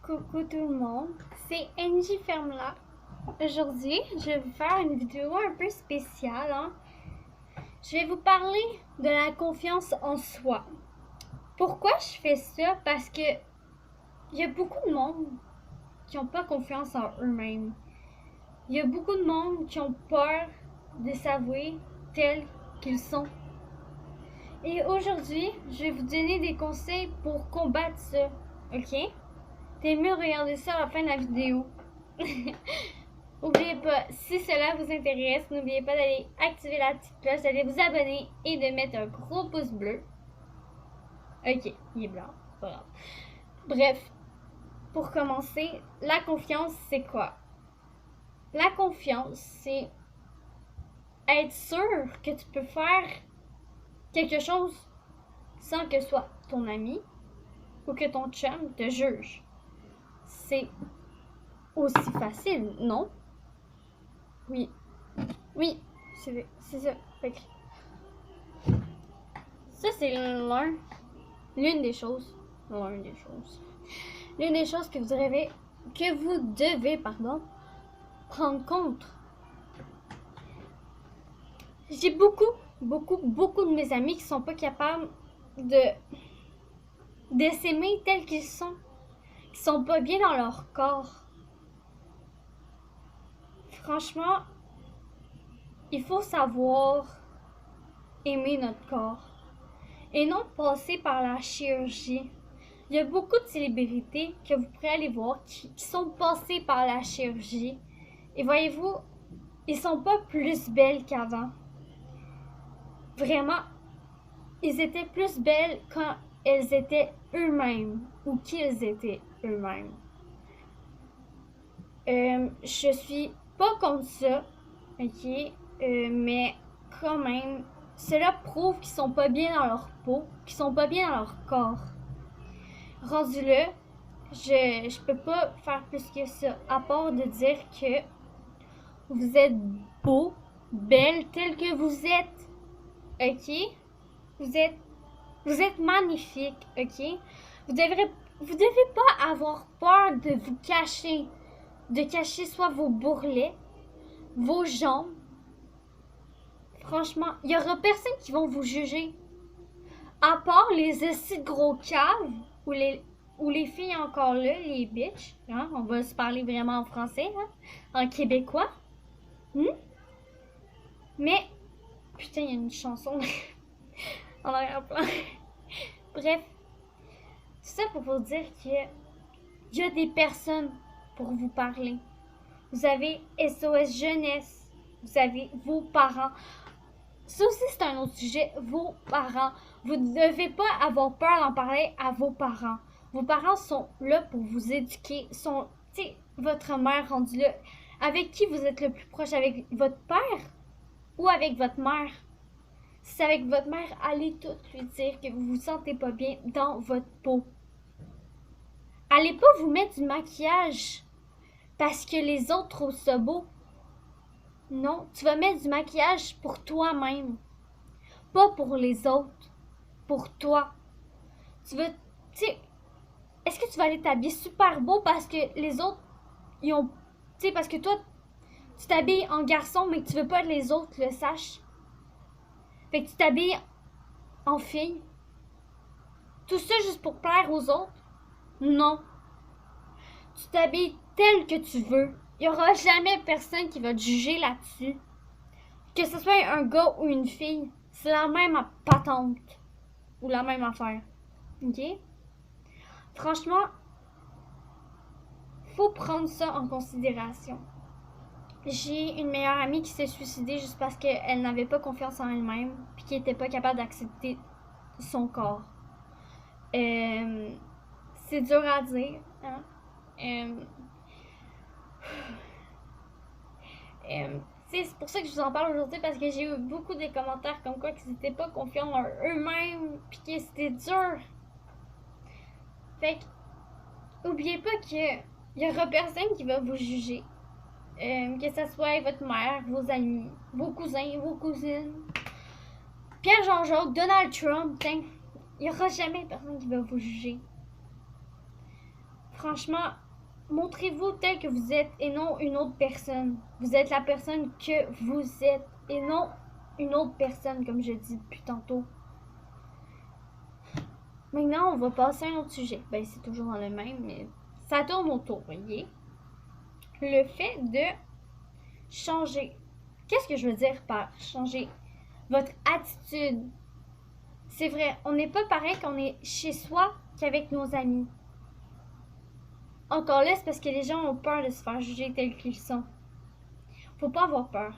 Coucou tout le monde, c'est Angie Fermela. Aujourd'hui, je vais vous faire une vidéo un peu spéciale. Je vais vous parler de la confiance en soi. Pourquoi je fais ça? Parce que il y a beaucoup de monde qui n'ont pas confiance en eux-mêmes. Il y a beaucoup de monde qui ont peur de s'avouer tels qu'ils sont. Et aujourd'hui, je vais vous donner des conseils pour combattre ça, ok? T'es mieux de regarder ça à la fin de la vidéo. N'oubliez pas, si cela vous intéresse, n'oubliez pas d'aller activer la petite cloche, d'aller vous abonner et de mettre un gros pouce bleu. Ok, il est blanc, c'est pas grave. Bref, pour commencer, la confiance, c'est quoi? La confiance, c'est être sûr que tu peux faire quelque chose sans que ce soit ton ami ou que ton chum te juge. C'est aussi facile, non? Oui. Oui, c'est ça. Ça, c'est l'une des choses que vous devez prendre compte. J'ai beaucoup de mes amis qui sont pas capables de s'aimer tels qu'ils sont, qui sont pas bien dans leur corps. Franchement, il faut savoir aimer notre corps et non passer par la chirurgie. Il y a beaucoup de célébrités que vous pourrez aller voir qui sont passées par la chirurgie. Et voyez-vous, ils sont pas plus belles qu'avant. Vraiment, ils étaient plus belles quand elles étaient eux-mêmes ou qu'ils étaient eux-mêmes. Je suis pas contre ça, ok? Mais quand même, cela prouve qu'ils sont pas bien dans leur peau, qu'ils sont pas bien dans leur corps. Rendu là, je peux pas faire plus que ça, à part de dire que vous êtes beau, belle, tel que vous êtes, ok? Vous êtes magnifique, ok? Vous devez pas avoir peur de vous cacher, de cacher soit vos bourrelets, vos jambes. Franchement, il y aura personne qui vont vous juger. À part les assis de gros caves ou les filles encore là, les bitches. Hein? On va se parler vraiment en français, hein? En québécois. Mais, putain, il y a une chanson en arrière-plan. Bref, c'est ça pour vous dire qu'il y a des personnes pour vous parler. Vous avez SOS Jeunesse. Vous avez vos parents. Ça aussi, c'est un autre sujet. Vos parents. Vous ne devez pas avoir peur d'en parler à vos parents. Vos parents sont là pour vous éduquer. Sont, tu sais, votre mère rendue là. Avec qui vous êtes le plus proche? Avec votre père ou avec votre mère? Si c'est avec votre mère, allez tout lui dire que vous vous sentez pas bien dans votre peau. Allez pas vous mettre du maquillage parce que les autres trouvent ça beau. Non, tu vas mettre du maquillage pour toi-même. Pas pour les autres. Pour toi. Tu veux, tu sais, est-ce que tu vas aller t'habiller super beau parce que les autres, ils ont, tu sais, parce que toi, tu t'habilles en garçon, mais que tu veux pas que les autres le sachent? Fait que tu t'habilles en fille. Tout ça juste pour plaire aux autres? Non. Tu t'habilles tel que tu veux. Il n'y aura jamais personne qui va te juger là-dessus. Que ce soit un gars ou une fille, c'est la même patente. Ou la même affaire. Ok? Franchement, faut prendre ça en considération. J'ai une meilleure amie qui s'est suicidée juste parce qu'elle n'avait pas confiance en elle-même puis qui n'était pas capable d'accepter son corps. C'est dur à dire, hein? C'est pour ça que je vous en parle aujourd'hui, parce que j'ai eu beaucoup de commentaires comme quoi qu'ils n'étaient pas confiants en eux-mêmes puis que c'était dur. Fait que, oubliez pas qu'il y aura personne qui va vous juger. Que ce soit votre mère, vos amis, vos cousins, vos cousines, Pierre Jean-Jacques, Donald Trump, il n'y aura jamais personne qui va vous juger. franchement, montrez-vous tel que vous êtes et non une autre personne. Vous êtes la personne que vous êtes et non une autre personne, comme je dis depuis tantôt. Maintenant, on va passer à un autre sujet. Ben, c'est toujours dans le même, mais ça tourne autour, voyez. Le fait de changer. Qu'est-ce que je veux dire par changer? Votre attitude. C'est vrai, on n'est pas pareil quand on est chez soi qu'avec nos amis. Encore là, c'est parce que les gens ont peur de se faire juger tels qu'ils sont. Faut pas avoir peur.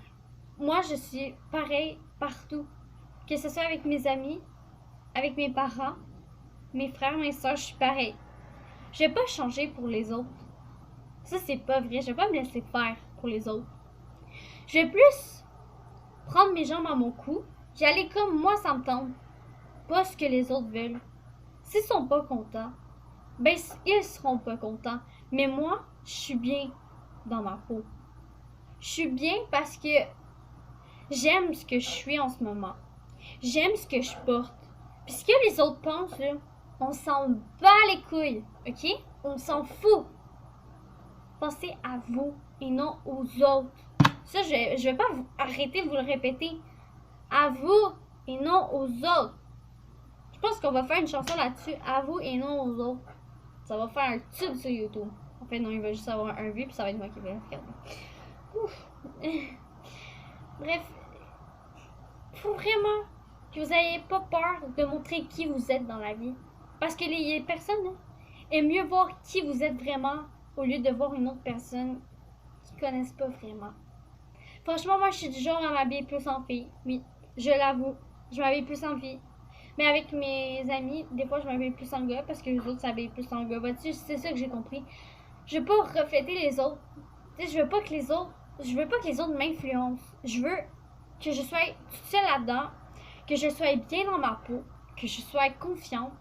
Moi, je suis pareil partout. Que ce soit avec mes amis, avec mes parents, mes frères, mes soeurs, je suis pareil. Je vais pas changer pour les autres. Ça, c'est pas vrai. Je vais pas me laisser faire pour les autres. Je vais plus prendre mes jambes à mon cou, j'y aller comme moi ça me tente. Pas ce que les autres veulent. S'ils sont pas contents, ben ils seront pas contents. Mais moi, je suis bien dans ma peau. Je suis bien parce que j'aime ce que je suis en ce moment. J'aime ce que je porte. Puis ce que les autres pensent, là, on s'en bat les couilles, ok? On s'en fout. Pensez à vous et non aux autres. Ça, je vais pas arrêter de vous le répéter. À vous et non aux autres. Je pense qu'on va faire une chanson là-dessus. À vous et non aux autres. Ça va faire un tube sur YouTube. En fait, non, il va juste avoir un vue, puis ça va être moi qui vais le regarder. Ouf. Bref. Faut vraiment que vous n'ayez pas peur de montrer qui vous êtes dans la vie. Parce que les personnes aiment mieux voir qui vous êtes vraiment au lieu de voir une autre personne qu'ils connaissent pas vraiment. Franchement, moi, je suis du genre à m'habiller plus en fille. Oui, je l'avoue. Je m'habille plus en fille. Mais avec mes amis, des fois, je m'habille plus en gars parce que les autres s'habillent plus en gars. Vois-tu, c'est ça que j'ai compris. Je veux pas refléter les autres. Tu sais, je veux pas que les autres m'influencent. Je veux que je sois toute seule là-dedans, que je sois bien dans ma peau, que je sois confiante,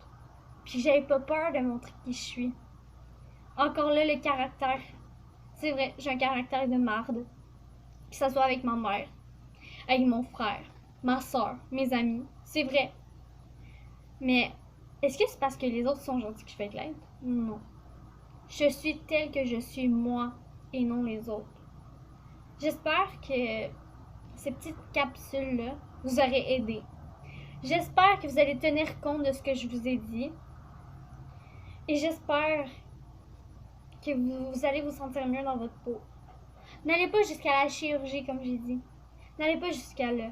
puis que j'avais pas peur de montrer qui je suis. Encore là, le caractère. C'est vrai, j'ai un caractère de marde. Que ce soit avec ma mère, avec mon frère, ma soeur, mes amis. C'est vrai. Mais est-ce que c'est parce que les autres sont gentils que je fais de l'aide? Non. Je suis telle que je suis moi et non les autres. J'espère que ces petites capsules-là vous auraient aidé. J'espère que vous allez tenir compte de ce que je vous ai dit. Et j'espère que vous allez vous sentir mieux dans votre peau. N'allez pas jusqu'à la chirurgie, comme j'ai dit. N'allez pas jusqu'à là.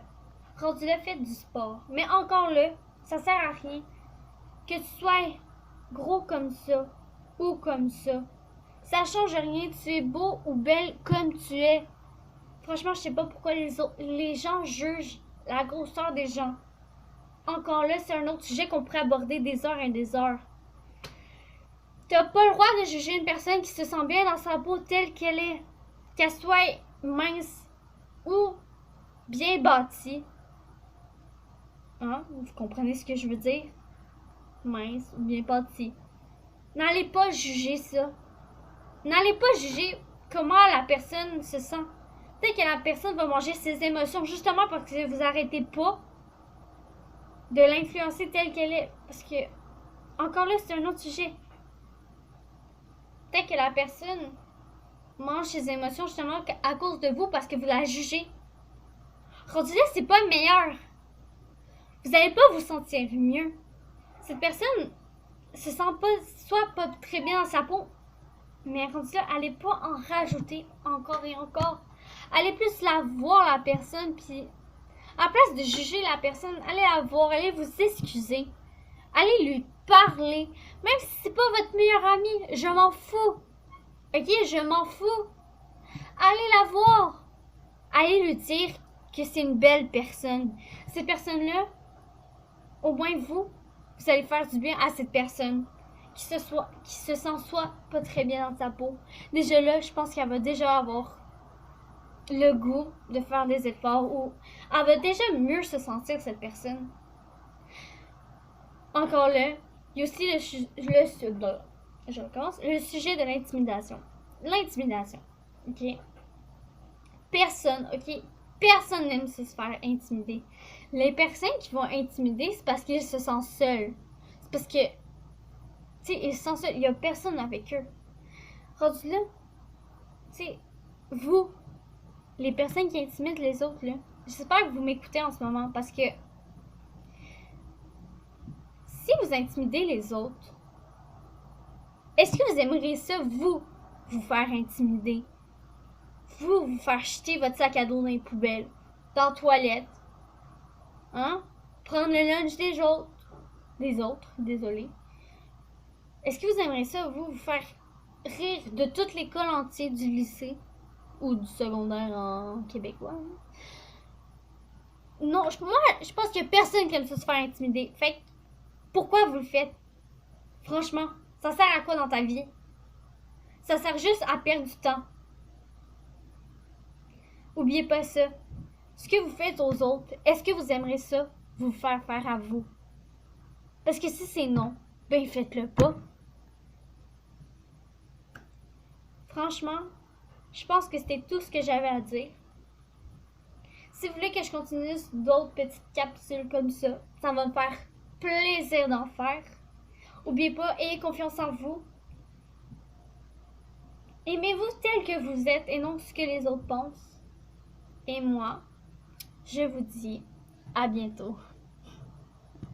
Rendu là, faites du sport. Mais encore là, ça sert à rien que tu sois gros comme ça ou comme ça. Ça change rien. Tu es beau ou belle comme tu es. Franchement, je sais pas pourquoi les gens jugent la grosseur des gens. Encore là, c'est un autre sujet qu'on pourrait aborder des heures et des heures. T'as pas le droit de juger une personne qui se sent bien dans sa peau telle qu'elle est. Qu'elle soit mince ou bien bâtie. Hein? Vous comprenez ce que je veux dire? Mince ou bien bâtie. N'allez pas juger ça. N'allez pas juger comment la personne se sent. Peut-être que la personne va manger ses émotions justement parce que vous arrêtez pas de l'influencer telle qu'elle est. Parce que, encore là, c'est un autre sujet. Peut-être que la personne mange ses émotions justement à cause de vous parce que vous la jugez. Rendu là, c'est pas meilleur. Vous n'allez pas vous sentir mieux. Cette personne se sent pas très bien dans sa peau. Mais rendu là, allez pas en rajouter encore et encore. Allez plus la voir, la personne, puis à place de juger la personne, allez la voir, allez vous excuser. Allez lui parler. Même si c'est pas votre meilleur ami, je m'en fous. Ok, je m'en fous. Allez la voir. Allez lui dire que c'est une belle personne. Cette personne-là, au moins vous allez faire du bien à cette personne qui se sent soit pas très bien dans sa peau. Déjà là, je pense qu'elle va déjà avoir le goût de faire des efforts ou elle va déjà mieux se sentir, cette personne. Encore là, il y a aussi le sujet de l'intimidation. L'intimidation, ok? Personne n'aime se faire intimider. Les personnes qui vont intimider, c'est parce qu'ils se sentent seuls. C'est parce que Tu sais, ils sont seuls, il y a personne avec eux. Rendu là, tu sais, vous, les personnes qui intimident les autres, là, j'espère que vous m'écoutez en ce moment parce que si vous intimidez les autres, est-ce que vous aimeriez ça, vous faire intimider? Vous faire jeter votre sac à dos dans les poubelles, dans la toilette, hein? Prendre le lunch des autres, désolé. Est-ce que vous aimeriez ça, vous faire rire de toute l'école entière du lycée ou du secondaire en québécois? Hein? Non, moi, je pense qu'il y a personne qui aime ça se faire intimider. Fait que, pourquoi vous le faites? Franchement, ça sert à quoi dans ta vie? Ça sert juste à perdre du temps. Oubliez pas ça. Ce que vous faites aux autres, est-ce que vous aimeriez ça vous faire faire à vous? Parce que si c'est non, ben faites-le pas. Franchement, je pense que c'était tout ce que j'avais à dire. Si vous voulez que je continue d'autres petites capsules comme ça va me faire plaisir d'en faire. N'oubliez pas, ayez confiance en vous. Aimez-vous tel que vous êtes et non ce que les autres pensent. Et moi, je vous dis à bientôt.